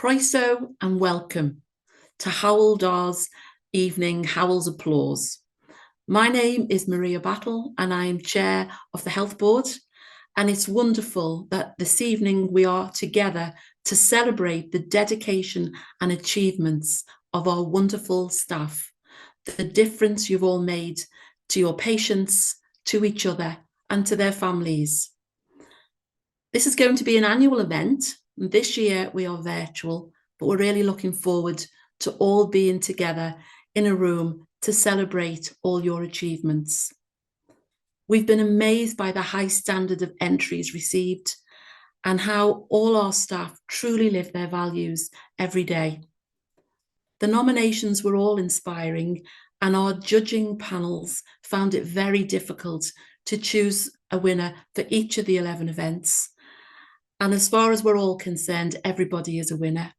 Croeso and welcome to Hywel Dar's evening Hywel's Applause. My name is Maria Battle and I am Chair of the Health Board, and it's wonderful that this evening we are together to celebrate the dedication and achievements of our wonderful staff, the difference you've all made to your patients, to each other and to their families. This is going to be an annual event. This year we are virtual, but we're really looking forward to all being together in a room to celebrate all your achievements. We've been amazed by the high standard of entries received and how all our staff truly live their values every day. The nominations were all inspiring, and our judging panels found it very difficult to choose a winner for each of the 11 events. And as far as we're all concerned, everybody is a winner.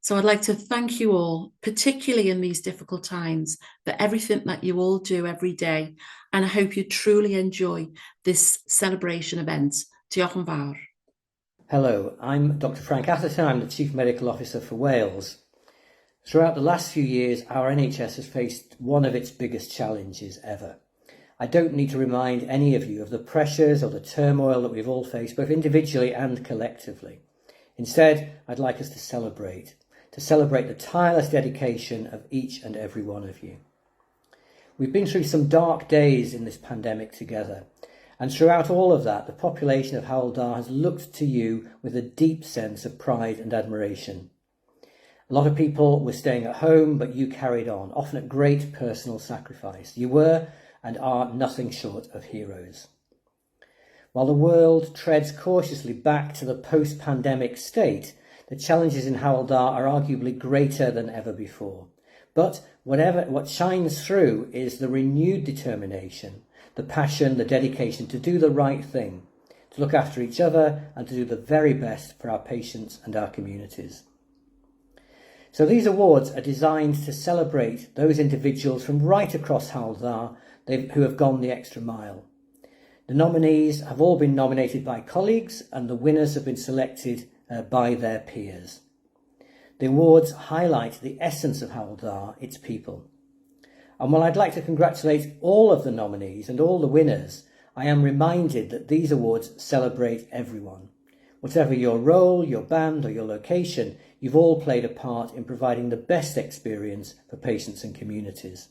So I'd like to thank you all, particularly in these difficult times, for everything that you all do every day. And I hope you truly enjoy this celebration event. Diolch yn fawr. Hello, I'm Dr. Frank Atherton. I'm the Chief Medical Officer for Wales. Throughout the last few years, our NHS has faced one of its biggest challenges ever. I don't need to remind any of you of the pressures or the turmoil that we've all faced, both individually and collectively. Instead, I'd like us to celebrate the tireless dedication of each and every one of you. We've been through some dark days in this pandemic together, and throughout all of that, the population of Hywel Dar has looked to you with a deep sense of pride and admiration. A lot of people were staying at home, but you carried on, often at great personal sacrifice. You were and are nothing short of heroes. While the world treads cautiously back to the post-pandemic state, the challenges in Hywel Dar are arguably greater than ever before. But what shines through is the renewed determination, the passion, the dedication to do the right thing, to look after each other and to do the very best for our patients and our communities. So these awards are designed to celebrate those individuals from right across Hywel Dar who have gone the extra mile. The nominees have all been nominated by colleagues and the winners have been selected by their peers. The awards highlight the essence of Hywel Dar, its people. And while I'd like to congratulate all of the nominees and all the winners, I am reminded that these awards celebrate everyone. Whatever your role, your band or your location, you've all played a part in providing the best experience for patients and communities.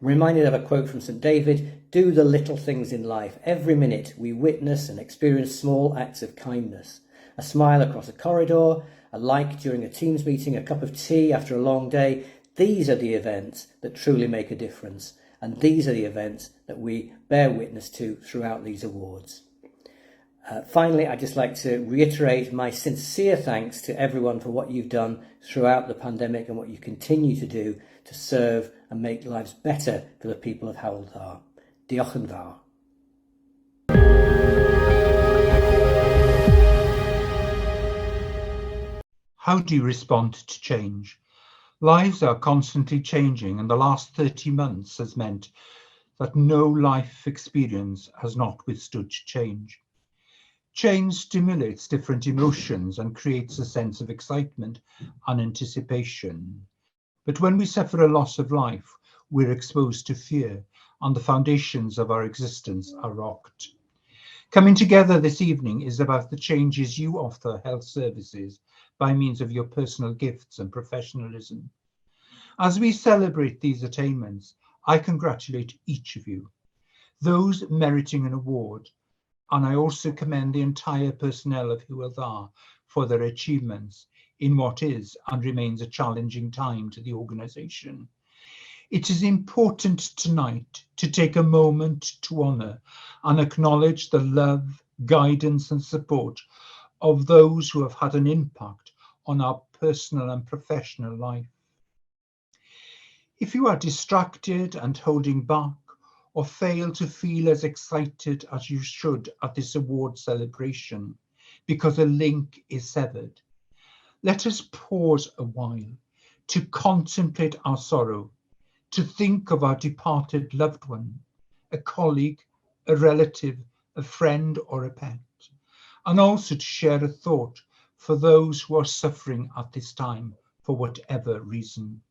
I'm reminded of a quote from St. David: "Do the little things in life. Every minute we witness and experience small acts of kindness. A smile across a corridor, a like during a Teams meeting, a cup of tea after a long day. These are the events that truly make a difference. And these are the events that we bear witness to throughout these awards." Finally, I'd just like to reiterate my sincere thanks to everyone for what you've done throughout the pandemic and what you continue to do to serve and make lives better for the people of Hywel Dar. Diolch yn fawr. How do you respond to change? Lives are constantly changing, and the last 30 months has meant that no life experience has not withstood change. Change stimulates different emotions and creates a sense of excitement and anticipation. But when we suffer a loss of life, we're exposed to fear, and the foundations of our existence are rocked. Coming together this evening is about the changes you offer health services by means of your personal gifts and professionalism. As we celebrate these attainments, I congratulate each of you, those meriting an award, and I also commend the entire personnel of Hywel Dar for their achievements in what is and remains a challenging time to the organisation. It is important tonight to take a moment to honour and acknowledge the love, guidance and support of those who have had an impact on our personal and professional life. If you are distracted and holding back, or fail to feel as excited as you should at this award celebration because a link is severed, let us pause a while to contemplate our sorrow, to think of our departed loved one, a colleague, a relative, a friend or a pet, and also to share a thought for those who are suffering at this time for whatever reason.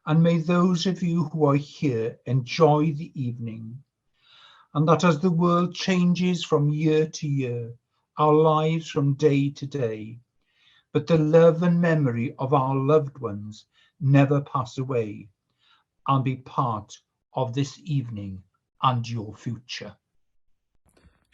And may those of you who are here enjoy the evening, and that as the world changes from year to year, our lives from day to day, but the love and memory of our loved ones never pass away and be part of this evening and your future.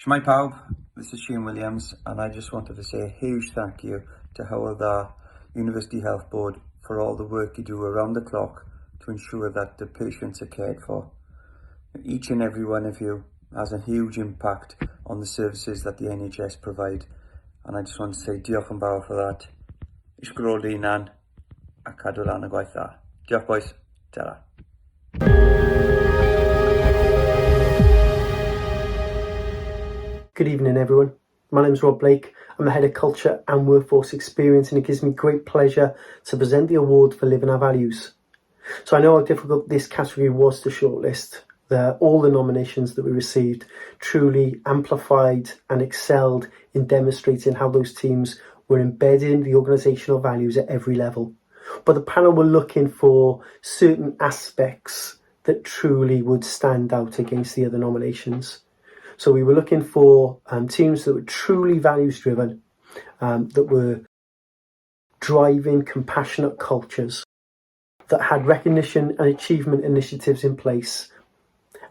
Shmai pawb, this is Shane Williams, and I just wanted to say a huge thank you to Hywel University Health Board for all the work you do around the clock to ensure that the patients are cared for. Each and every one of you has a huge impact on the services that the NHS provide, and I just want to say diolch yn fawr for that. Ysgrifol dy hunan a cadw lan y gwaith dda. Diolch boys, ta-ra. Good evening everyone, my name's Rob Blake, I'm the Head of Culture and Workforce Experience, and it gives me great pleasure to present the award for Living Our Values. So I know how difficult this category was to shortlist. All the nominations that we received truly amplified and excelled in demonstrating how those teams were embedding the organisational values at every level. But the panel were looking for certain aspects that truly would stand out against the other nominations. So we were looking for teams that were truly values driven, that were driving compassionate cultures, that had recognition and achievement initiatives in place,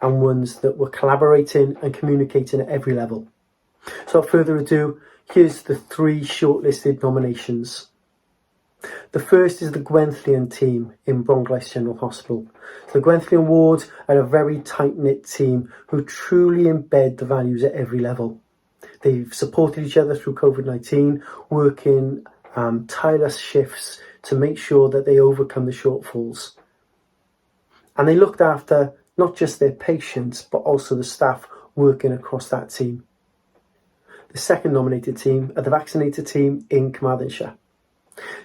and ones that were collaborating and communicating at every level. So without further ado, here's the 3 shortlisted nominations. The first is the Gwenllian team in Bronglais General Hospital. So the Gwenllian ward are a very tight-knit team who truly embed the values at every level. They've supported each other through COVID-19, working tireless shifts to make sure that they overcome the shortfalls. And they looked after not just their patients, but also the staff working across that team. The second nominated team are the vaccinated team in Carmarthenshire.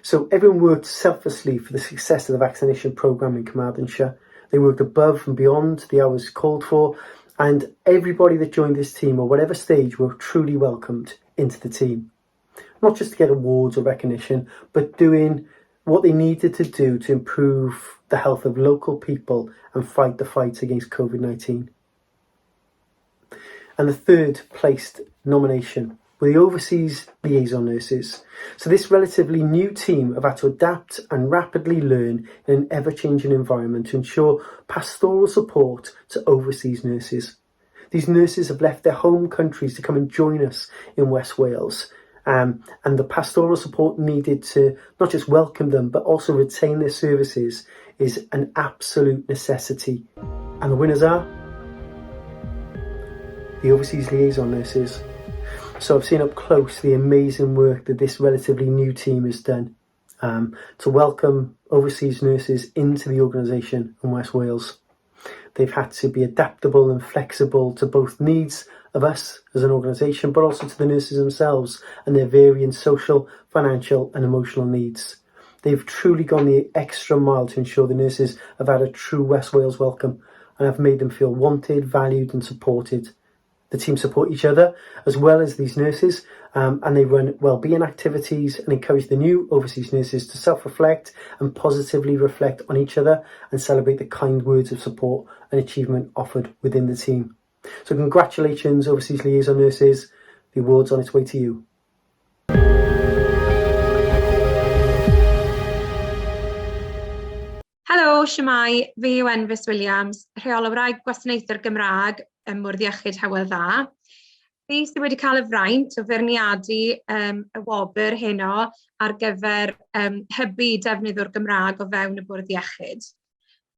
So everyone worked selflessly for the success of the vaccination programme in Carmarthenshire. They worked above and beyond the hours called for, and everybody that joined this team, or whatever stage, were truly welcomed into the team. Not just to get awards or recognition, but doing what they needed to do to improve the health of local people and fight the fight against COVID-19. And the third placed nomination were the Overseas Liaison Nurses. So this relatively new team have had to adapt and rapidly learn in an ever-changing environment to ensure pastoral support to overseas nurses. These nurses have left their home countries to come and join us in West Wales, and the pastoral support needed to not just welcome them but also retain their services is an absolute necessity. And the winners are the Overseas Liaison Nurses. So I've seen up close the amazing work that this relatively new team has done to welcome overseas nurses into the organisation in West Wales. They've had to be adaptable and flexible to both needs of us as an organisation, but also to the nurses themselves and their varying social, financial and emotional needs. They've truly gone the extra mile to ensure the nurses have had a true West Wales welcome and have made them feel wanted, valued and supported. The team support each other as well as these nurses, and they run wellbeing activities and encourage the new overseas nurses to self-reflect and positively reflect on each other and celebrate the kind words of support and achievement offered within the team. So congratulations, Overseas Liaison Nurses. The award's on its way to you. Helo, shwmai, fi yw Envis Williams, rheolwraig gwasanaethau'r Gymraeg ym Mwrdd Iechyd Hywel Dda. Fi sydd wedi cael y fraint o feirniadu y wobr heno ar gyfer hybu defnyddio'r Gymraeg o fewn y Bwrdd Iechyd.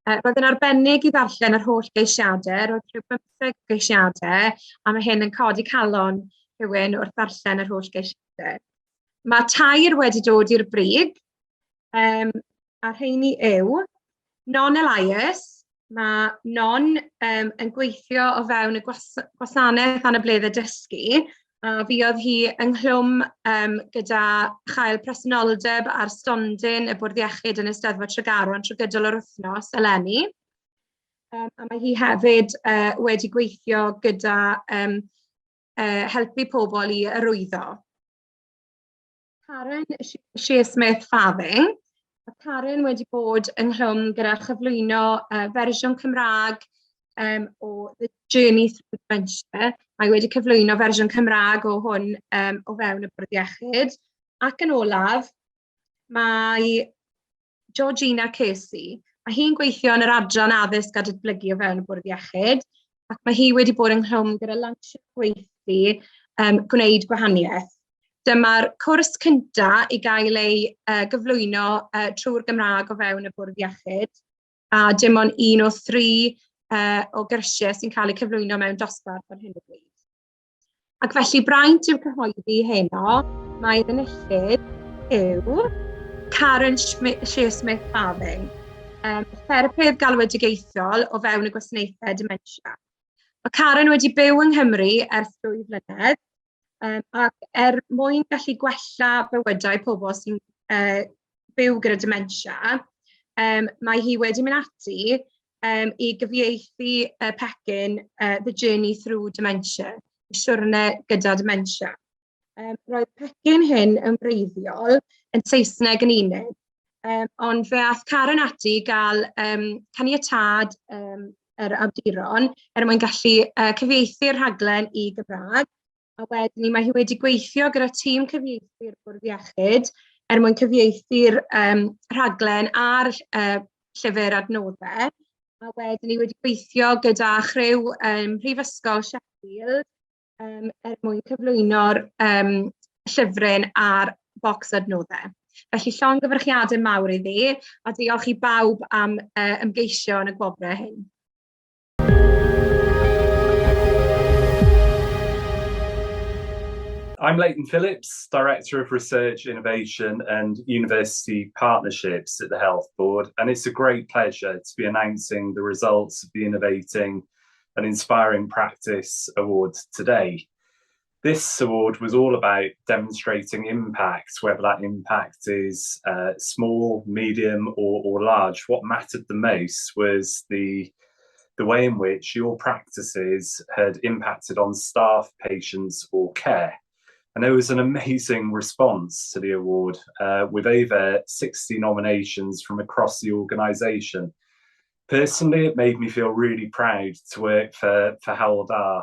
Roedd yn arbennig i ddarllen yr holl geisiadau, roedd rhyw 15 geisiadau, a mae hyn yn codi calon rhywun wrth ddarllen yr holl geisiadau. Mae 2 wedi dod i'r brig, a rheini yw non-Elias. Mae non yn gweithio o fewn y gwasanaeth anableddau dysgu, a fuodd hi ynghlwm gyda chael presenoldeb ar stondin y Bwrdd Iechyd yn Eisteddfod Tregaron trwy gydol yr wythnos eleni. A mae hi hefyd wedi gweithio gyda helpu pobl i arwyddo. Karen Smith-Fathing. Mae Karen wedi bod ynghlwm gyda chyflwyno fersiwn Cymraeg o The Journey Through Dementia. Mae wedi cyflwyno fersiwn Cymraeg o hwn o fewn y Bwrdd Iechyd. Ac yn olaf, mae Georgina Casey, mae hi'n gweithio yn yr adran addysg a datblygu o fewn y Bwrdd Iechyd, ac mae hi wedi bod ynghlwm gyda lansio gweithlu gwneud gwahaniaeth. Dyma'r cwrs cyntaf i gael ei gyflwyno trwy'r Gymraeg o fewn y Bwrdd Iechyd, a dim ond 1 o 3 o gyrsiau sy'n cael eu cyflwyno mewn dosbarth ar hyn o bryd. Ac felly braint i'w cyhoeddi heno, mae'r enillydd yw Karen Shearsmith-Farthing, therapydd galwedigaethol o fewn y gwasanaethau dementia. Mae Karen wedi byw yng Nghymru ers 2 flynedd, ac mwyn gallu gwella bywydau pobl sy'n byw gyda dementia, mae hi wedi mynd ati i gyfieithu pecyn The Journey Through Dementia, siwrne gyda dementia. Roedd pecyn hyn yn wreiddiol yn Saesneg yn unig, ond fe aeth Karen ati gael caniatâd yr awduron mwyn gallu cyfieithu'r rhaglen i Gymraeg, a wedyn mae hi wedi gweithio gyda tîm cyfieithu'r Bwrdd Iechyd mwyn cyfieithu'r rhaglen a'r llyfr adnoddau, a wedyn ni wedi gweithio gyda chryw Mhrifysgol Sheffield mwyn cyflwyno'r llyfryn a'r bocs adnoddau. Felly llongyfarchiadau mawr iddi, a diolch i bawb am ymgeisio yn y gwobrau hyn. I'm Leighton Phillips, Director of Research, Innovation and University Partnerships at the Health Board, and it's a great pleasure to be announcing the results of the Innovating and Inspiring Practice Award today. This award was all about demonstrating impact, whether that impact is small, medium or large. What mattered the most was the way in which your practices had impacted on staff, patients or care. And there was an amazing response to the award with over 60 nominations from across the organisation. Personally, it made me feel really proud to work for Hywel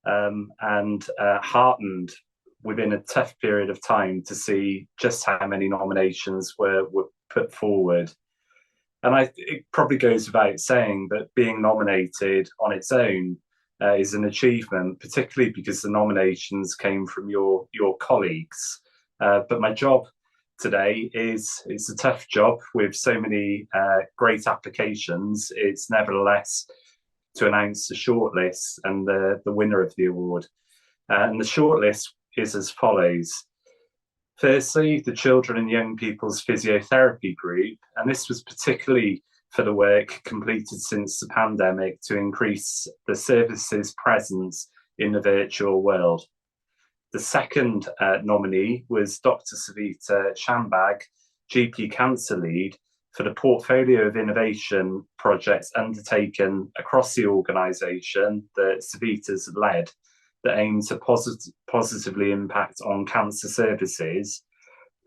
and heartened within a tough period of time to see just how many nominations were put forward. And it probably goes without saying that being nominated on its own is an achievement, particularly because the nominations came from your colleagues. But my job today it's a tough job with so many great applications. It's nevertheless to announce the shortlist and the winner of the award. And the shortlist is as follows. Firstly, the Children and Young People's Physiotherapy Group, and this was particularly for the work completed since the pandemic to increase the service's presence in the virtual world. The second nominee was Dr. Savita Shambag, GP Cancer Lead, for the portfolio of innovation projects undertaken across the organisation that Savita's led that aim to positively impact on cancer services.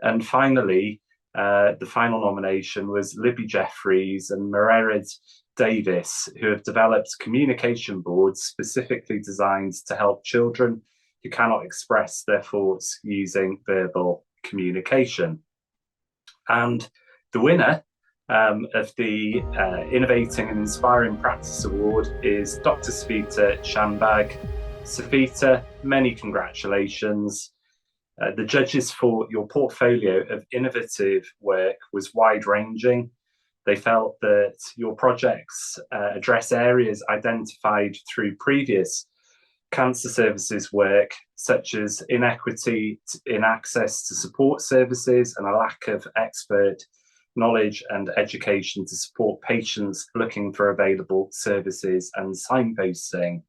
And finally, the final nomination was Libby Jeffries and Mererid Davis, who have developed communication boards specifically designed to help children who cannot express their thoughts using verbal communication. And the winner of the Innovating and Inspiring Practice Award is Dr. Savita Shambag. Savita, many congratulations. The judges thought your portfolio of innovative work was wide-ranging. They felt that your projects address areas identified through previous cancer services work, such as inequity in access to support services and a lack of expert knowledge and education to support patients looking for available services and signposting.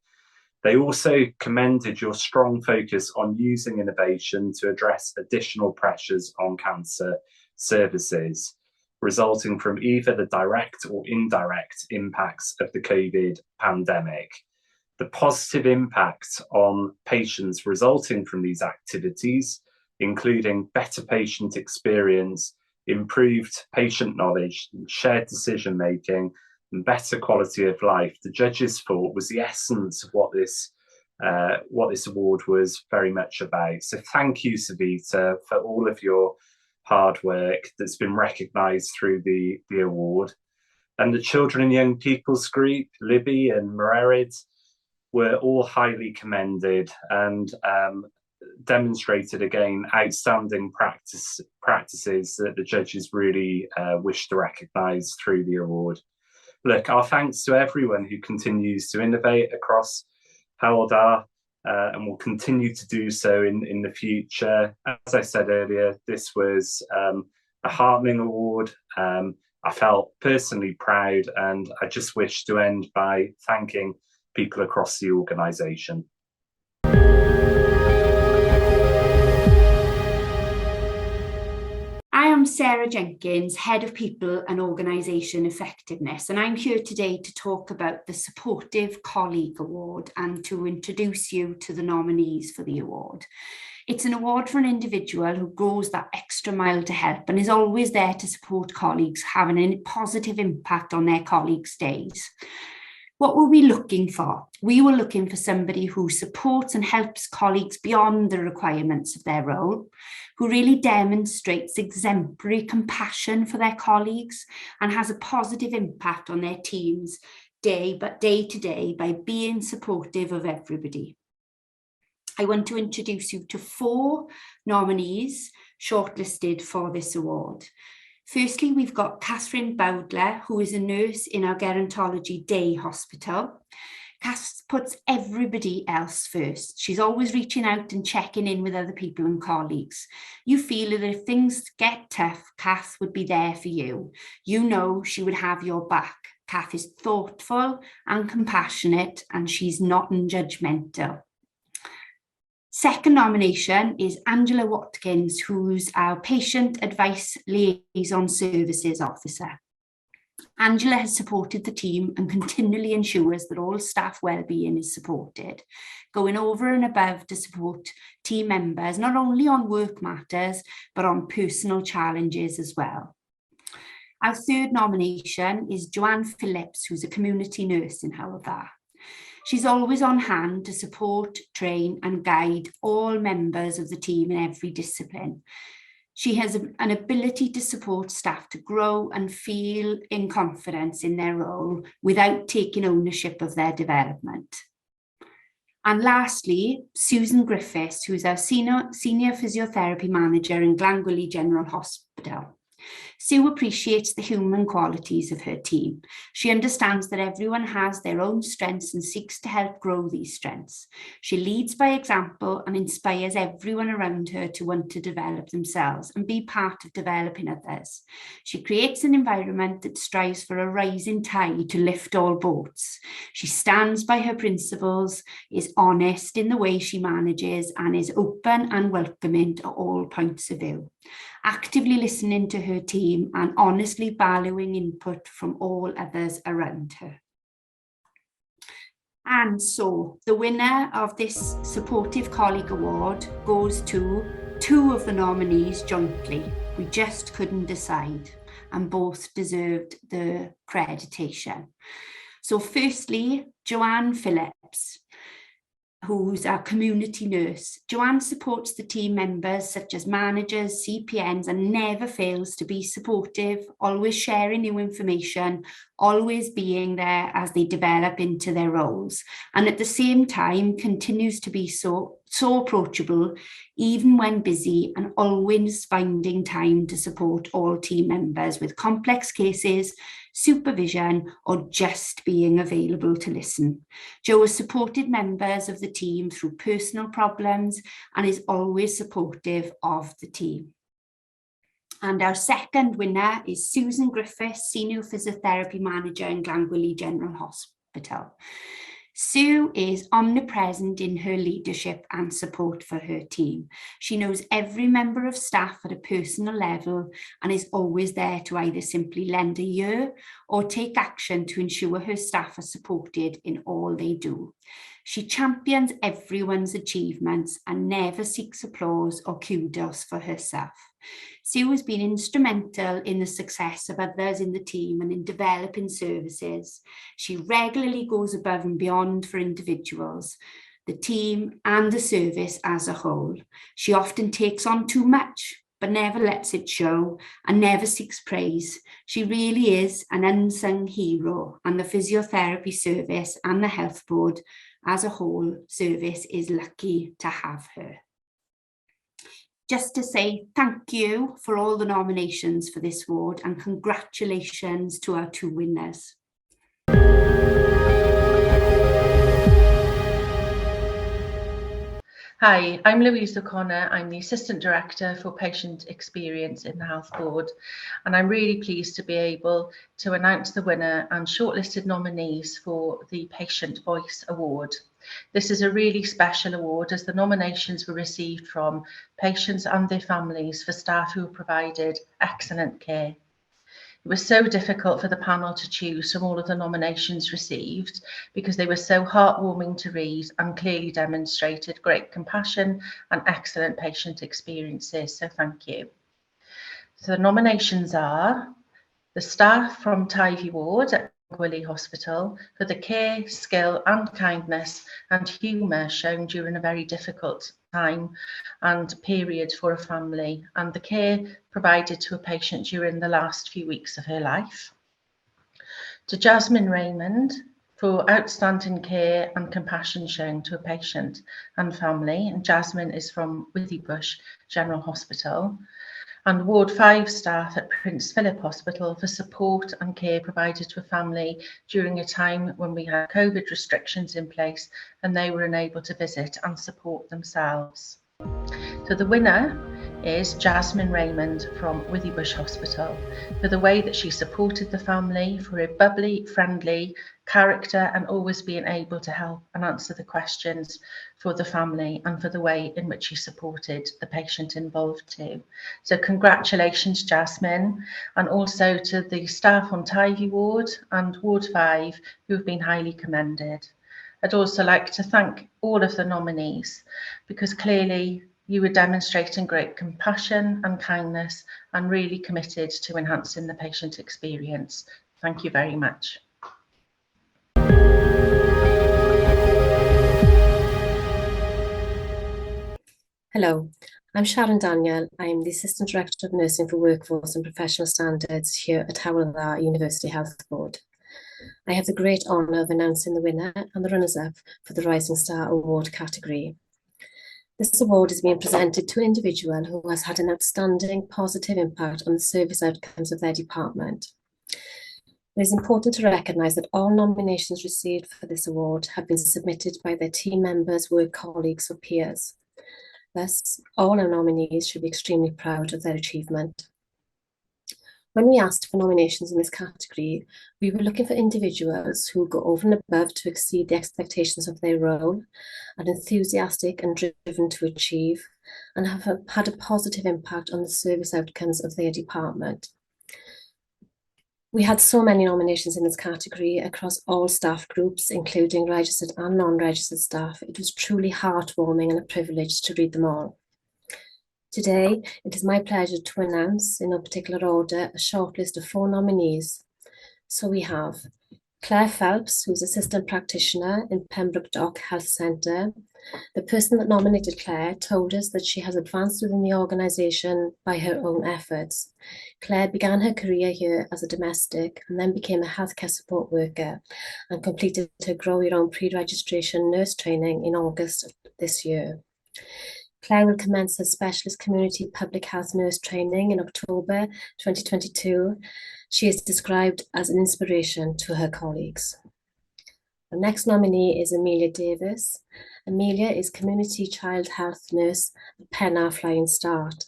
They also commended your strong focus on using innovation to address additional pressures on cancer services, resulting from either the direct or indirect impacts of the COVID pandemic. The positive impact on patients resulting from these activities, including better patient experience, improved patient knowledge, shared decision-making, and better quality of life, the judges thought was the essence of what this award was very much about. So thank you, Savita, for all of your hard work that's been recognised through the award. And the Children and Young People's Group, Libby and Mererid, were all highly commended and demonstrated again outstanding practices that the judges really wish to recognise through the award. Look, our thanks to everyone who continues to innovate across Hywel Dda and will continue to do so in the future. As I said earlier, this was a heartening award. I felt personally proud, and I just wish to end by thanking people across the organisation. I am Sarah Jenkins, Head of People and Organisation Effectiveness, and I'm here today to talk about the Supportive Colleague Award and to introduce you to the nominees for the award. It's an award for an individual who goes that extra mile to help and is always there to support colleagues, having a positive impact on their colleagues' days. What were we looking for? We were looking for somebody who supports and helps colleagues beyond the requirements of their role, who really demonstrates exemplary compassion for their colleagues and has a positive impact on their teams day to day by being supportive of everybody. I want to introduce you to 4 nominees shortlisted for this award. Firstly, we've got Catherine Bowdler, who is a nurse in our Gerontology Day Hospital. Cass puts everybody else first. She's always reaching out and checking in with other people and colleagues. You feel that if things get tough, Cass would be there for you. You know she would have your back. Cass is thoughtful and compassionate, and she's not judgmental. Second nomination is Angela Watkins, who's our Patient Advice Liaison Services Officer. Angela has supported the team and continually ensures that all staff wellbeing is supported, going over and above to support team members, not only on work matters, but on personal challenges as well. Our third nomination is Joanne Phillips, who's a community nurse in Hywel Dda. She's always on hand to support, train and guide all members of the team in every discipline. She has an ability to support staff to grow and feel in confidence in their role without taking ownership of their development. And lastly, Susan Griffiths, who's our senior physiotherapy manager in Glangwili General Hospital. Sue appreciates the human qualities of her team. She understands that everyone has their own strengths and seeks to help grow these strengths. She leads by example and inspires everyone around her to want to develop themselves and be part of developing others. She creates an environment that strives for a rising tide to lift all boats. She stands by her principles, is honest in the way she manages, and is open and welcoming to all points of view, actively listening to her team and honestly valuing input from all others around her. And so the winner of this Supportive Colleague Award goes to 2 of the nominees jointly. We just couldn't decide, and both deserved the accreditation. So firstly, Joanne Phillips, who's our community nurse. Joanne supports the team members such as managers, CPNs, and never fails to be supportive, always sharing new information, always being there as they develop into their roles. And at the same time, continues to be so approachable, even when busy, and always finding time to support all team members with complex cases, supervision, or just being available to listen. Jo has supported members of the team through personal problems and is always supportive of the team. And our second winner is Susan Griffiths, Senior Physiotherapy Manager in Glangwili General Hospital. Sue is omnipresent in her leadership and support for her team. She knows every member of staff at a personal level and is always there to either simply lend a ear or take action to ensure her staff are supported in all they do. She champions everyone's achievements and never seeks applause or kudos for herself. Sue has been instrumental in the success of others in the team and in developing services. She regularly goes above and beyond for individuals, the team and the service as a whole. She often takes on too much, but never lets it show and never seeks praise. She really is an unsung hero, and the physiotherapy service and the health board as a whole service is lucky to have her. Just to say thank you for all the nominations for this award and congratulations to our 2 winners. Hi, I'm Louise O'Connor. I'm the Assistant Director for Patient Experience in the Health Board, and I'm really pleased to be able to announce the winner and shortlisted nominees for the Patient Voice Award. This is a really special award as the nominations were received from patients and their families for staff who provided excellent care. It was so difficult for the panel to choose from all of the nominations received because they were so heartwarming to read and clearly demonstrated great compassion and excellent patient experiences. So thank you. So the nominations are the staff from Tyvie Ward at Gwilly Hospital for the care, skill and kindness and humour shown during a very difficult time and period for a family, and the care provided to a patient during the last few weeks of her life. To Jasmine Raymond for outstanding care and compassion shown to a patient and family, and Jasmine is from Withybush General Hospital. And Ward 5 staff at Prince Philip Hospital for support and care provided to a family during a time when we had COVID restrictions in place and they were unable to visit and support themselves. So the winner is Jasmine Raymond from Withybush Hospital for the way that she supported the family, for her bubbly, friendly character and always being able to help and answer the questions for the family, and for the way in which she supported the patient involved too. So congratulations, Jasmine, and also to the staff on Tyvie Ward and Ward 5 who've been highly commended. I'd also like to thank all of the nominees because clearly you were demonstrating great compassion and kindness and really committed to enhancing the patient experience. Thank you very much. Hello, I'm Sharon Daniel. I'm the Assistant Director of Nursing for Workforce and Professional Standards here at Hywel University Health Board. I have the great honour of announcing the winner and the runners-up for the Rising Star Award category. This award is being presented to an individual who has had an outstanding positive impact on the service outcomes of their department. It is important to recognise that all nominations received for this award have been submitted by their team members, work colleagues or peers. Thus, all our nominees should be extremely proud of their achievement. When we asked for nominations in this category, we were looking for individuals who go over and above to exceed the expectations of their role, are enthusiastic and driven to achieve, and have had a positive impact on the service outcomes of their department. We had so many nominations in this category across all staff groups, including registered and non-registered staff. It was truly heartwarming and a privilege to read them all. Today, it is my pleasure to announce, in no particular order, a shortlist of 4 nominees. So we have Claire Phelps, who's Assistant Practitioner in Pembroke Dock Health Centre. The person that nominated Claire told us that she has advanced within the organisation by her own efforts. Claire began her career here as a domestic and then became a healthcare support worker and completed her Grow Your Own pre-registration nurse training in August of this year. Claire will commence her specialist community public health nurse training in October 2022. She is described as an inspiration to her colleagues. The next nominee is Amelia Davis. Amelia is Community Child Health Nurse at Pennar Flying Start.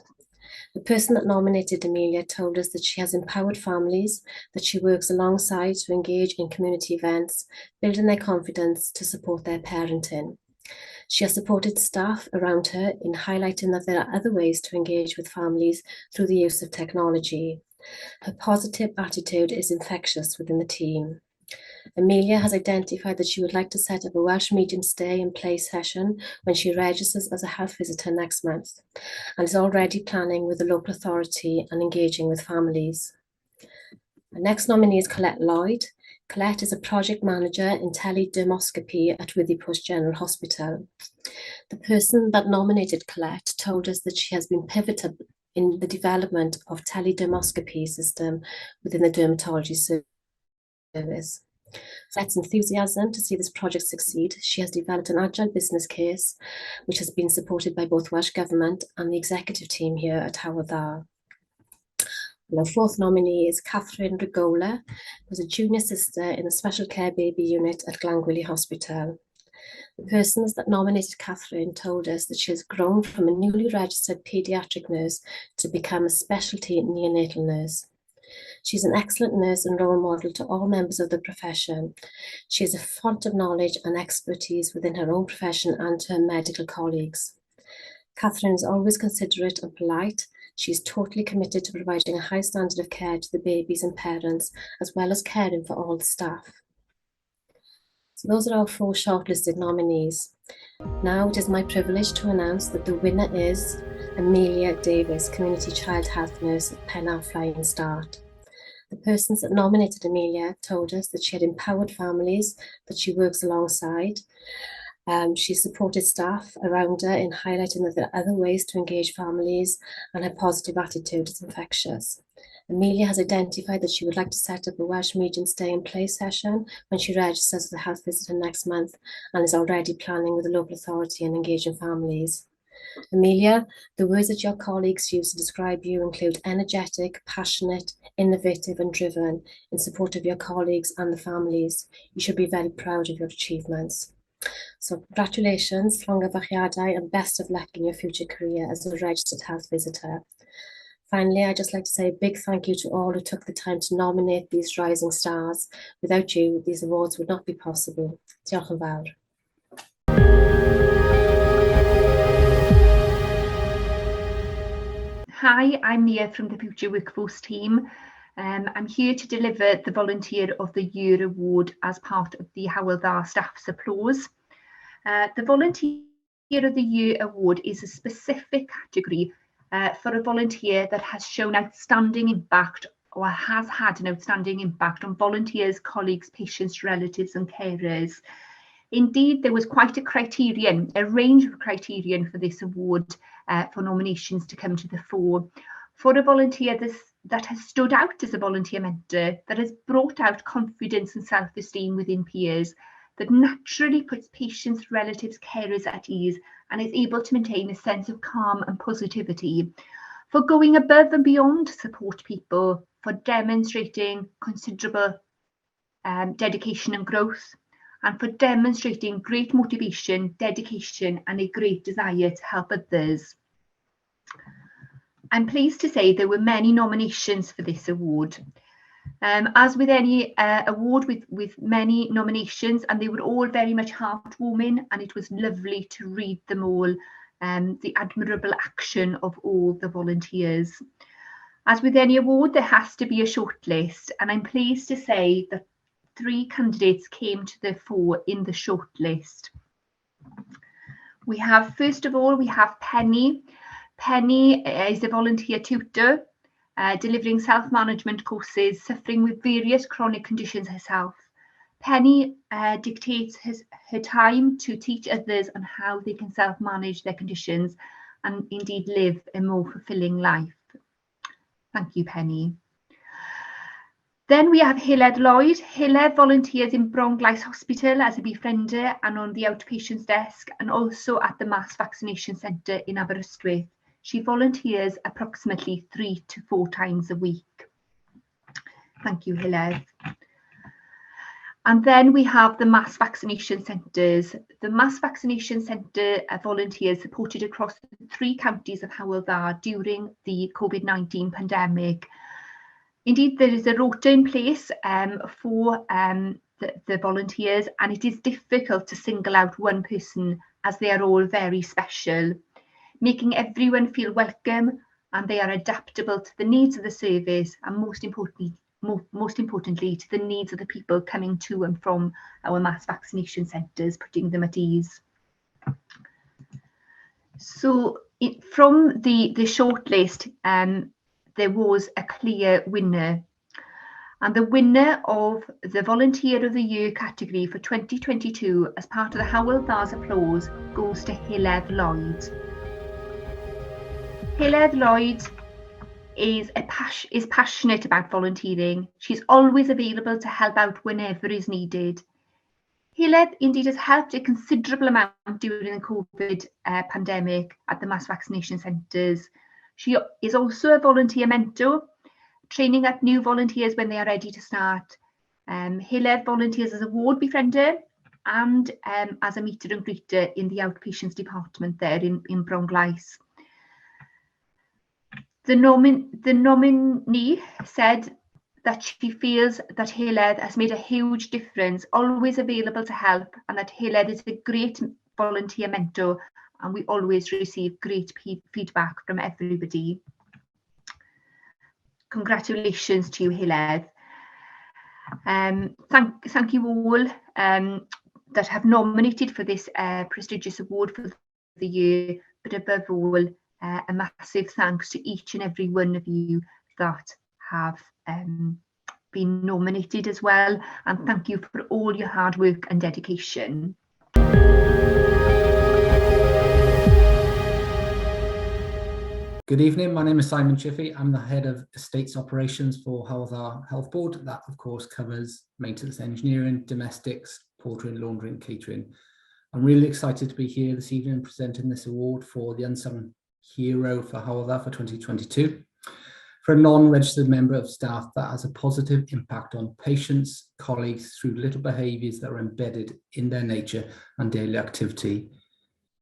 The person that nominated Amelia told us that she has empowered families that she works alongside to engage in community events, building their confidence to support their parenting. She has supported staff around her in highlighting that there are other ways to engage with families through the use of technology. Her positive attitude is infectious within the team. Amelia has identified that she would like to set up a Welsh medium stay and play session when she registers as a health visitor next month, and is already planning with the local authority and engaging with families. The next nominee is Colette Lloyd. Colette is a project manager in teledermoscopy at Withybush General Hospital. The person that nominated Colette told us that she has been pivotal in the development of teledermoscopy system within the dermatology service. For its enthusiasm to see this project succeed, she has developed an agile business case, which has been supported by both Welsh Government and the executive team here at Hywel Dda. And our fourth nominee is Catherine Rigola, who is a junior sister in the special care baby unit at Glangwili Hospital. The persons that nominated Catherine told us that she has grown from a newly registered paediatric nurse to become a specialty neonatal nurse. She's an excellent nurse and role model to all members of the profession. She is a font of knowledge and expertise within her own profession and to her medical colleagues. Catherine is always considerate and polite. She is totally committed to providing a high standard of care to the babies and parents, as well as caring for all the staff. So those are our 4 shortlisted nominees. Now it is my privilege to announce that the winner is Amelia Davis, Community Child Health Nurse at Penarth Flying Start. The persons that nominated Amelia told us that she had empowered families that she works alongside. She supported staff around her in highlighting that there are other ways to engage families, and her positive attitude is infectious. Amelia has identified that she would like to set up a Welsh Median Stay and Play session when she registers as a health visitor next month, and is already planning with the local authority and engaging families. Amelia, the words that your colleagues use to describe you include energetic, passionate, innovative and driven in support of your colleagues and the families. You should be very proud of your achievements. So congratulations, llongyfarchiadau, and best of luck in your future career as a registered health visitor. Finally, I'd just like to say a big thank you to all who took the time to nominate these rising stars. Without you, these awards would not be possible. Diolch yn fawr. Hi, I'm Mia from the Future Workforce team. I'm here to deliver the Volunteer of the Year Award as part of the Hywel Dda staff's applause. The Volunteer of the Year Award is a specific category for a volunteer that has shown outstanding impact or has had an outstanding impact on volunteers, colleagues, patients, relatives and carers. Indeed, there was quite a range of criterion for this award for nominations to come to the fore. For a volunteer that has stood out as a volunteer mentor, that has brought out confidence and self-esteem within peers, that naturally puts patients, relatives, carers at ease and is able to maintain a sense of calm and positivity, for going above and beyond to support people, for demonstrating considerable dedication and growth, and for demonstrating great motivation, dedication and a great desire to help others. I'm pleased to say there were many nominations for this award. As with any award with many nominations, and they were all very much heartwarming, and it was lovely to read them all, the admirable action of all the volunteers. As with any award, there has to be a shortlist, and I'm pleased to say that 3 candidates came to the fore in the shortlist. We have, first of all, we have Penny. Penny is a volunteer tutor, delivering self-management courses, suffering with various chronic conditions herself. Penny dictates her time to teach others on how they can self-manage their conditions and indeed live a more fulfilling life. Thank you, Penny. Then we have Hywel Lloyd. Hywel volunteers in Bronglais Hospital as a befriender and on the outpatients desk, and also at the mass vaccination centre in Aberystwyth. She volunteers approximately 3 to 4 times a week. Thank you, Hywel. And then we have the mass vaccination centres. The mass vaccination centre volunteers supported across 3 counties of Hywel Dda during the COVID-19 pandemic. Indeed, there is a rota in place for the volunteers, and it is difficult to single out one person as they are all very special, making everyone feel welcome, and they are adaptable to the needs of the service, and most importantly to the needs of the people coming to and from our mass vaccination centres, putting them at ease. So from the shortlist, there was a clear winner, and the winner of the Volunteer of the Year category for 2022 as part of the Hywel Dda's applause goes to Hywel Lloyd. Hywel Lloyd is passionate about volunteering. She's always available to help out whenever is needed. Hywel indeed has helped a considerable amount during the COVID pandemic at the mass vaccination centres. She is also a volunteer mentor, training up new volunteers when they are ready to start. Hywel volunteers as a ward befriender and as a meter and greeter in the outpatients department there in Bronglais. The nominee said that she feels that Hywel has made a huge difference, always available to help, and that Hywel is a great volunteer mentor, and we always receive great feedback from everybody. Congratulations to you, Hywel. Thank you all that have nominated for this prestigious award for the year, but above all, a massive thanks to each and every one of you that have been nominated as well, and thank you for all your hard work and dedication. Good evening, my name is Simon Chiffey. I'm the Head of Estates Operations for Hywel Health Board. That of course covers maintenance engineering, domestics, portering, laundering, catering. I'm really excited to be here this evening presenting this award for the Unsung Hero for Hywel for 2022. For a non-registered member of staff that has a positive impact on patients, colleagues through little behaviours that are embedded in their nature and daily activity.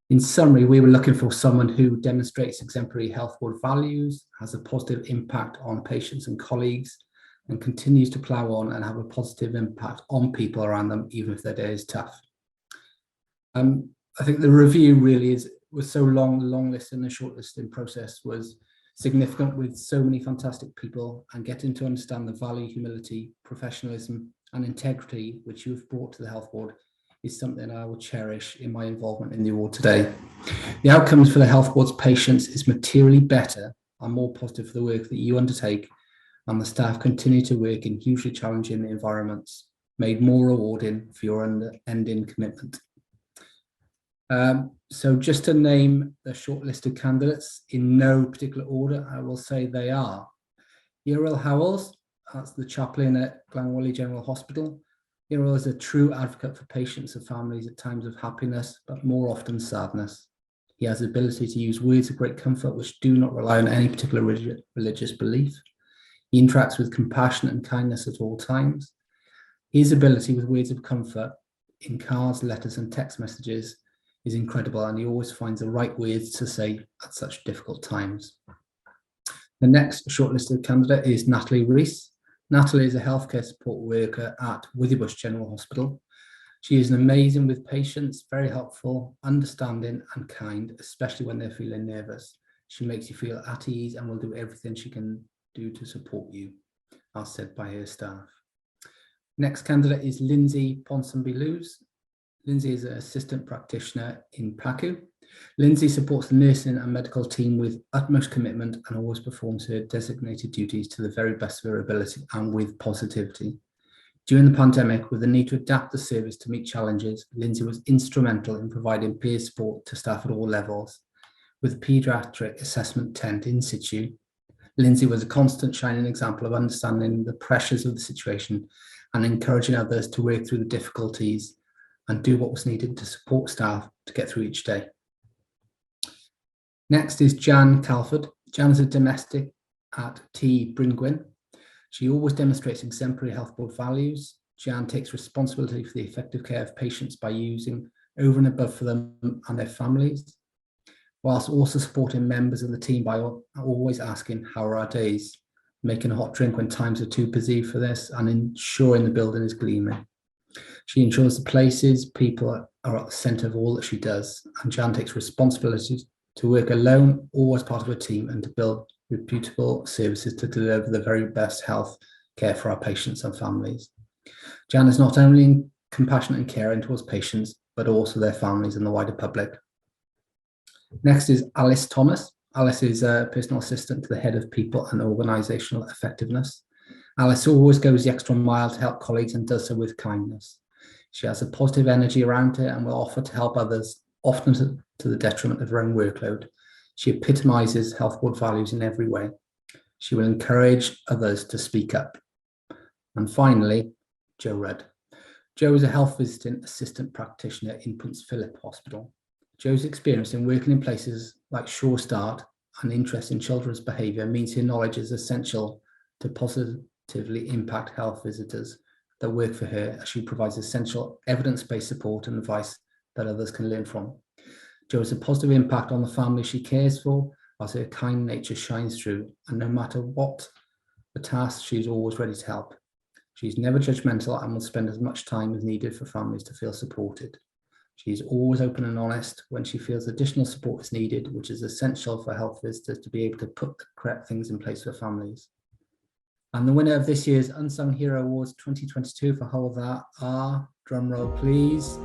In summary, we were looking for someone who demonstrates exemplary health board values, has a positive impact on patients and colleagues, and continues to plough on and have a positive impact on people around them, even if their day is tough. I think the review really was so long, the long list and the shortlisting process was significant with so many fantastic people, and getting to understand the value, humility, professionalism and integrity which you've brought to the health board is something I will cherish in my involvement in the award today. The outcomes for the health board's patients is materially better and more positive for the work that you undertake, and the staff continue to work in hugely challenging environments, made more rewarding for your unending commitment. So just to name the shortlisted candidates in no particular order, I will say they are Hywel, that's the chaplain at Glanwilly General Hospital. Hywel is a true advocate for patients and families at times of happiness, but more often sadness. He has the ability to use words of great comfort which do not rely on any particular religious belief. He interacts with compassion and kindness at all times. His ability with words of comfort in cards, letters and text messages is incredible, and he always finds the right words to say at such difficult times. The next shortlisted candidate is Natalie Rees. Natalie is a healthcare support worker at Withybush General Hospital. She is amazing with patients, very helpful, understanding and kind, especially when they're feeling nervous. She makes you feel at ease and will do everything she can do to support you, as said by her staff. Next candidate is Lindsay Ponsonby-Lewis. Lindsay is an assistant practitioner in PACU. Lindsay supports the nursing and medical team with utmost commitment and always performs her designated duties to the very best of her ability and with positivity. During the pandemic, with the need to adapt the service to meet challenges, Lindsay was instrumental in providing peer support to staff at all levels. With the paediatric assessment tent in situ, Lindsay was a constant shining example of understanding the pressures of the situation and encouraging others to work through the difficulties and do what was needed to support staff to get through each day. Next is Jan Calford. Jan is a domestic at T. Bryngwyn. She always demonstrates exemplary health board values. Jan takes responsibility for the effective care of patients by using over and above for them and their families, whilst also supporting members of the team by always asking, how are our days? Making a hot drink when times are too busy for this and ensuring the building is gleaming. She ensures the places, people are at the centre of all that she does, and Jan takes responsibility to work alone or as part of a team and to build reputable services to deliver the very best health care for our patients and families. Jan is not only compassionate and caring towards patients, but also their families and the wider public. Next is Alice Thomas. Alice is a personal assistant to the head of people and organisational effectiveness. Alice always goes the extra mile to help colleagues and does so with kindness. She has a positive energy around her and will offer to help others, often to the detriment of her own workload. She epitomises health board values in every way. She will encourage others to speak up. And finally, Jo Rudd. Jo is a health visiting assistant practitioner in Prince Philip Hospital. Jo's experience in working in places like Sure Start and interest in children's behaviour means her knowledge is essential to positively impact health visitors that work for her, as she provides essential evidence-based support and advice that others can learn from. Jo has a positive impact on the family she cares for, as her kind nature shines through, and no matter what the task, she's always ready to help. She's never judgmental and will spend as much time as needed for families to feel supported. She's always open and honest when she feels additional support is needed, which is essential for health visitors to be able to put the correct things in place for families. And the winner of this year's Unsung Hero Awards 2022 for Hywel Dda are, drumroll please,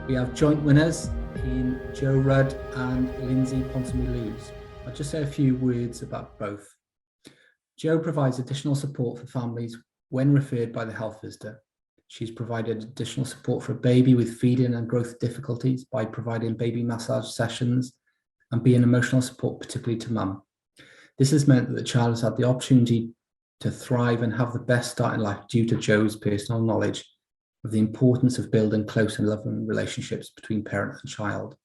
we have joint winners in Jo Rudd and Lindsay Ponsonby-Lewis. I'll just say a few words about both. Jo provides additional support for families when referred by the health visitor. She's provided additional support for a baby with feeding and growth difficulties by providing baby massage sessions and being emotional support, particularly to mum. This has meant that the child has had the opportunity to thrive and have the best start in life due to Jo's personal knowledge of the importance of building close and loving relationships between parent and child,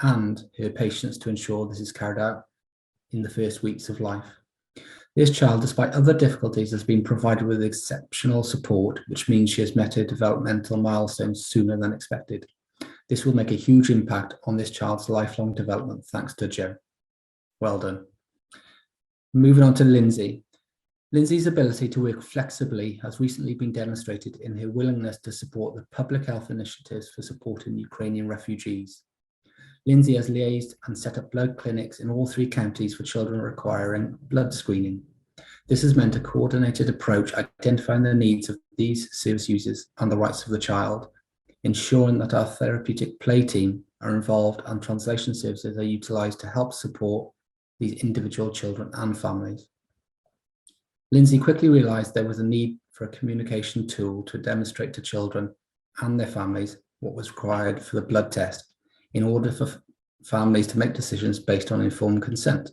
and her patience to ensure this is carried out in the first weeks of life. This child, despite other difficulties, has been provided with exceptional support, which means she has met her developmental milestones sooner than expected. This will make a huge impact on this child's lifelong development, thanks to Jo. Well done. Moving on to Lindsay. Lindsay's ability to work flexibly has recently been demonstrated in her willingness to support the public health initiatives for supporting Ukrainian refugees. Lindsay has liaised and set up blood clinics in all 3 counties for children requiring blood screening. This has meant a coordinated approach identifying the needs of these service users and the rights of the child, ensuring that our therapeutic play team are involved and translation services are utilised to help support these individual children and families. Lindsay quickly realised there was a need for a communication tool to demonstrate to children and their families what was required for the blood test, in order for families to make decisions based on informed consent.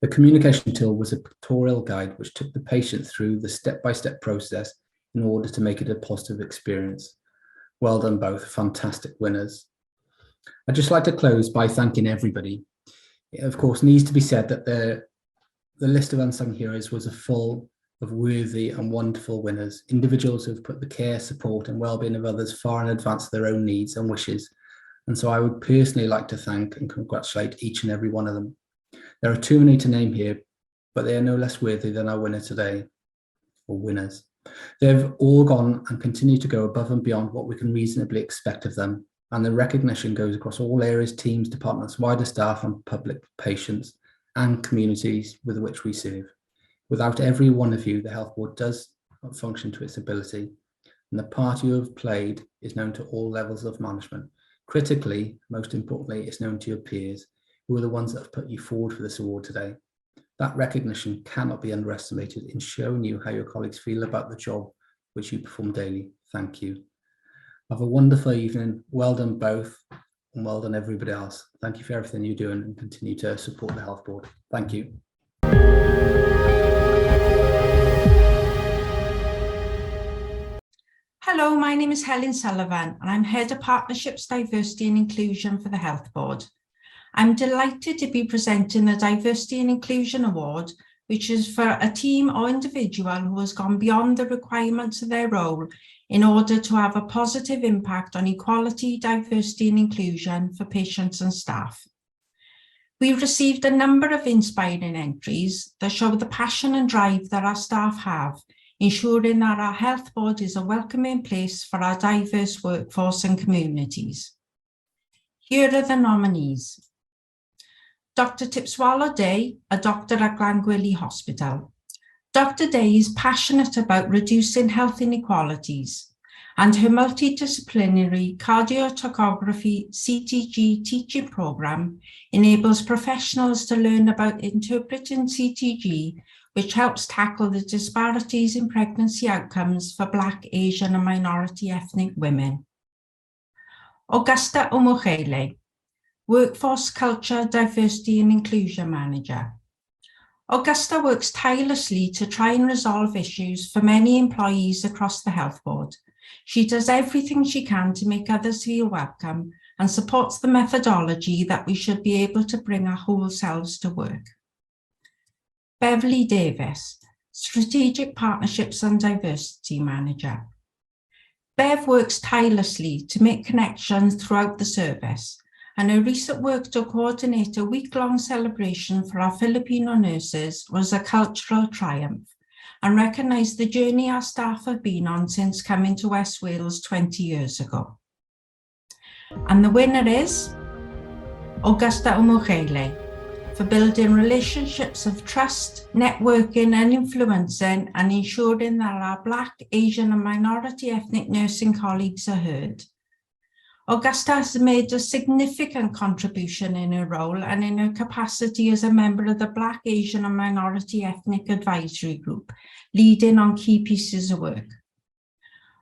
The communication tool was a pictorial guide which took the patient through the step-by-step process in order to make it a positive experience. Well done both, fantastic winners. I'd just like to close by thanking everybody. It of course needs to be said that the list of unsung heroes was full of worthy and wonderful winners, individuals who've put the care, support and well-being of others far in advance of their own needs and wishes. And so I would personally like to thank and congratulate each and every one of them. There are too many to name here, but they are no less worthy than our winner today, or winners. They've all gone and continue to go above and beyond what we can reasonably expect of them. And the recognition goes across all areas, teams, departments, wider staff and public patients and communities with which we serve. Without every one of you, the Health Board does not function to its ability. And the part you have played is known to all levels of management. Critically, most importantly, it's known to your peers, who are the ones that have put you forward for this award today. That recognition cannot be underestimated in showing you how your colleagues feel about the job which you perform daily. Thank you. Have a wonderful evening. Well done both, and well done everybody else. Thank you for everything you're doing and continue to support the Health Board. Thank you. Hello, my name is Helen Sullivan and I'm Head of Partnerships, Diversity and Inclusion for the Health Board. I'm delighted to be presenting the Diversity and Inclusion Award, which is for a team or individual who has gone beyond the requirements of their role in order to have a positive impact on equality, diversity and inclusion for patients and staff. We've received a number of inspiring entries that show the passion and drive that our staff have, ensuring that our health board is a welcoming place for our diverse workforce and communities. Here are the nominees. Dr. Tipswala Day, a doctor at Glangwili Hospital. Dr. Day is passionate about reducing health inequalities, and her multidisciplinary cardiotocography CTG teaching programme enables professionals to learn about interpreting CTG, which helps tackle the disparities in pregnancy outcomes for Black, Asian and minority ethnic women. Augusta Omochele, Workforce Culture, Diversity and Inclusion Manager. Augusta works tirelessly to try and resolve issues for many employees across the Health Board. She does everything she can to make others feel welcome and supports the methodology that we should be able to bring our whole selves to work. Beverly Davis, Strategic Partnerships and Diversity Manager. Bev works tirelessly to make connections throughout the service, and her recent work to coordinate a week-long celebration for our Filipino nurses was a cultural triumph and recognised the journey our staff have been on since coming to West Wales 20 years ago. And the winner is Augusta Umukhele for building relationships of trust, networking and influencing, and ensuring that our Black, Asian and minority ethnic nursing colleagues are heard. Augusta has made a significant contribution in her role and in her capacity as a member of the Black, Asian and Minority Ethnic Advisory Group, leading on key pieces of work.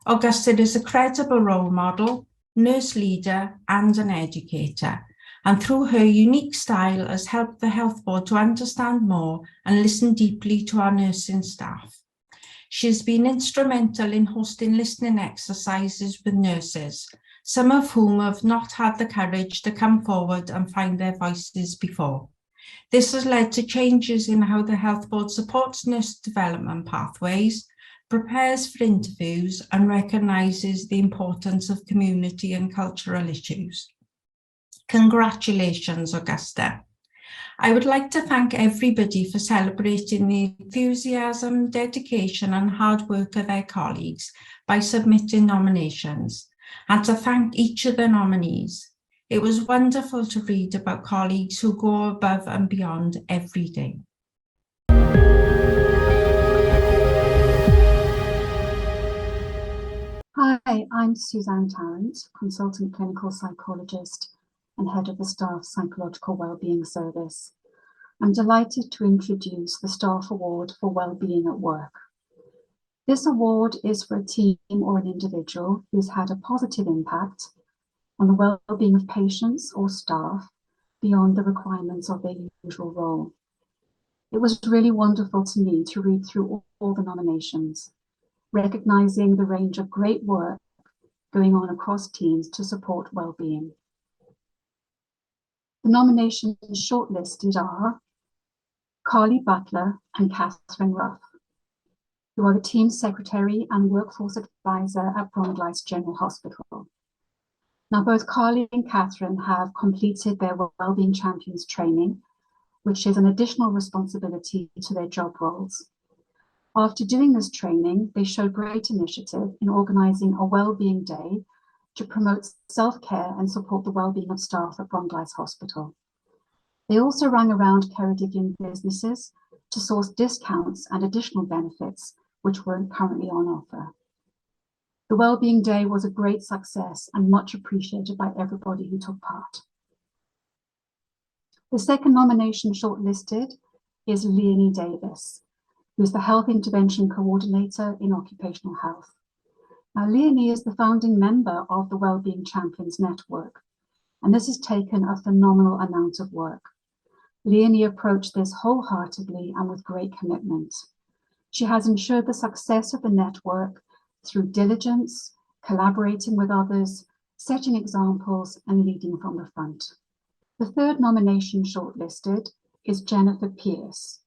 Augusta is a credible role model, nurse leader and an educator, and through her unique style has helped the Health Board to understand more and listen deeply to our nursing staff. She has been instrumental in hosting listening exercises with nurses, some of whom have not had the courage to come forward and find their voices before. This has led to changes in how the Health Board supports nurse development pathways, prepares for interviews, and recognises the importance of community and cultural issues. Congratulations, Augusta. I would like to thank everybody for celebrating the enthusiasm, dedication and hard work of their colleagues by submitting nominations, and to thank each of the nominees. It was wonderful to read about colleagues who go above and beyond every day. Hi, I'm Suzanne Tarrant, Consultant Clinical Psychologist and Head of the Staff Psychological Wellbeing Service. I'm delighted to introduce the Staff Award for Wellbeing at Work. This award is for a team or an individual who's had a positive impact on the well-being of patients or staff beyond the requirements of their usual role. It was really wonderful to me to read through all the nominations, recognising the range of great work going on across teams to support well-being. The nominations shortlisted are Carly Butler and Catherine Ruff, who are the team secretary and workforce advisor at Bronglais General Hospital. Now, both Carly and Catherine have completed their Wellbeing Champions training, which is an additional responsibility to their job roles. After doing this training, they showed great initiative in organising a Wellbeing Day to promote self-care and support the well-being of staff at Bronglais Hospital. They also rang around Ceredigion businesses to source discounts and additional benefits which weren't currently on offer. The Wellbeing Day was a great success and much appreciated by everybody who took part. The second nomination shortlisted is Leonie Davis, who's the Health Intervention Coordinator in Occupational Health. Now, Leonie is the founding member of the Wellbeing Champions Network, and this has taken a phenomenal amount of work. Leonie approached this wholeheartedly and with great commitment. She has ensured the success of the network through diligence, collaborating with others, setting examples, and leading from the front. The third nomination shortlisted is Jennifer Pierce.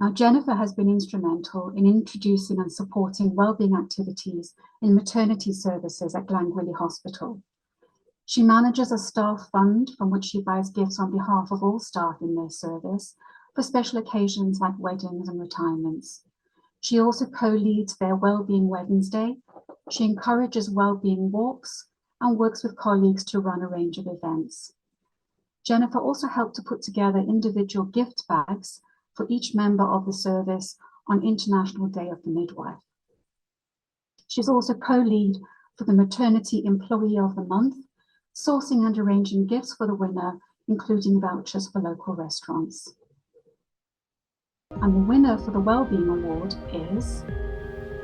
Now, Jennifer has been instrumental in introducing and supporting wellbeing activities in maternity services at Glangwili Hospital. She manages a staff fund from which she buys gifts on behalf of all staff in their service for special occasions like weddings and retirements. She also co-leads their Wellbeing Wednesday. She encourages wellbeing walks and works with colleagues to run a range of events. Jennifer also helped to put together individual gift bags for each member of the service on International Day of the Midwife. She's also co-lead for the Maternity Employee of the Month, sourcing and arranging gifts for the winner, including vouchers for local restaurants. And the winner for the Wellbeing Award is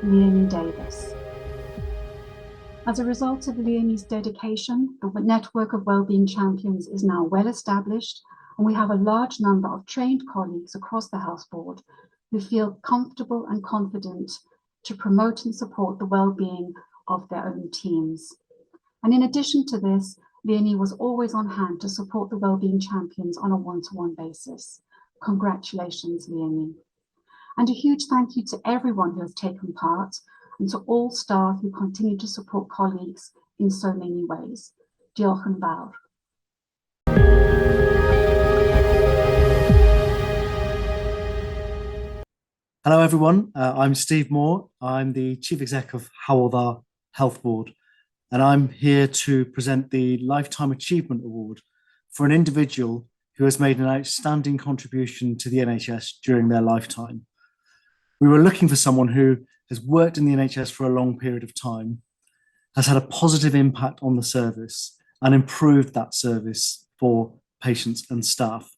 Leonie Davis. As a result of Leonie's dedication, the network of Wellbeing Champions is now well established and we have a large number of trained colleagues across the Health Board who feel comfortable and confident to promote and support the well-being of their own teams. And in addition to this, Leonie was always on hand to support the wellbeing champions on a one-to-one basis. Congratulations, Leonie. And a huge thank you to everyone who has taken part and to all staff who continue to support colleagues in so many ways. Diolch yn fawr. Hello everyone, I'm Steve Moore. I'm the Chief Exec of Hywel Dda Health Board, and I'm here to present the Lifetime Achievement Award for an individual who has made an outstanding contribution to the NHS during their lifetime. We were looking for someone who has worked in the NHS for a long period of time, has had a positive impact on the service and improved that service for patients and staff.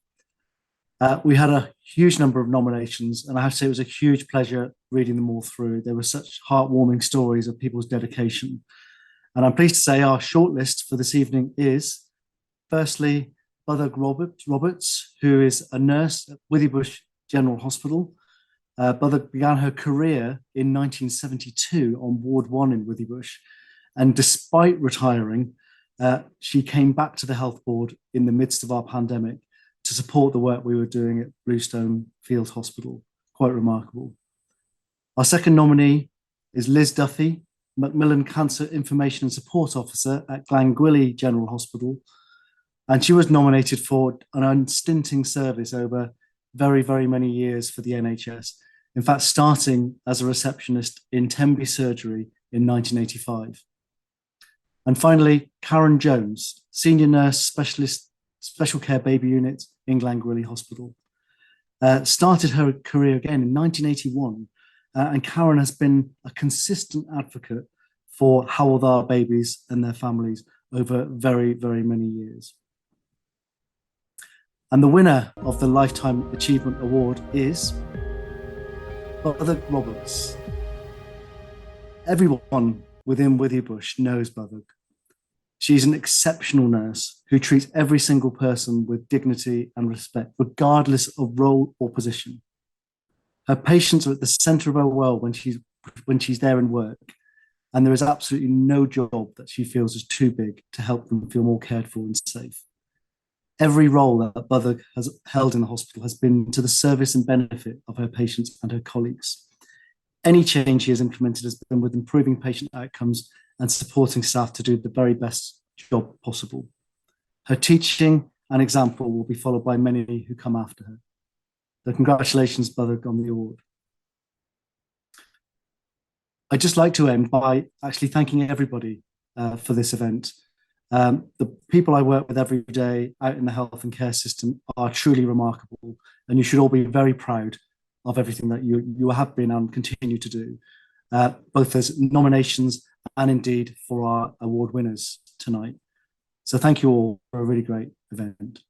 We had a huge number of nominations, and I have to say it was a huge pleasure reading them all through. There were such heartwarming stories of people's dedication. And I'm pleased to say our shortlist for this evening is, firstly, Byddug Roberts, who is a nurse at Withybush General Hospital. Byddug began her career in 1972 on Ward 1 in Withybush, and despite retiring, she came back to the Health Board in the midst of our pandemic to support the work we were doing at Bluestone Field Hospital. Quite remarkable. Our second nominee is Liz Duffy, Macmillan Cancer Information and Support Officer at Glangwili General Hospital. And she was nominated for an unstinting service over very, very many years for the NHS. In fact, starting as a receptionist in Tenby Surgery in 1985. And finally, Karen Jones, Senior Nurse Specialist Special Care Baby Unit in Glangwili Hospital. Started her career again in 1981, and Karen has been a consistent advocate for Hywel Dda babies and their families over very, very many years. And the winner of the Lifetime Achievement Award is Byddug Roberts. Everyone within Withybush knows Byddug. She's an exceptional nurse who treats every single person with dignity and respect, regardless of role or position. Her patients are at the centre of her world when she's there in work, and there is absolutely no job that she feels is too big to help them feel more cared for and safe. Every role that Byddug has held in the hospital has been to the service and benefit of her patients and her colleagues. Any change she has implemented has been with improving patient outcomes and supporting staff to do the very best job possible. Her teaching and example will be followed by many who come after her. So congratulations, Byddug, on the award. I'd just like to end by actually thanking everybody for this event. The people I work with every day out in the health and care system are truly remarkable, and you should all be very proud of everything that you have been and continue to do, both as nominations and indeed for our award winners tonight. So thank you all for a really great event.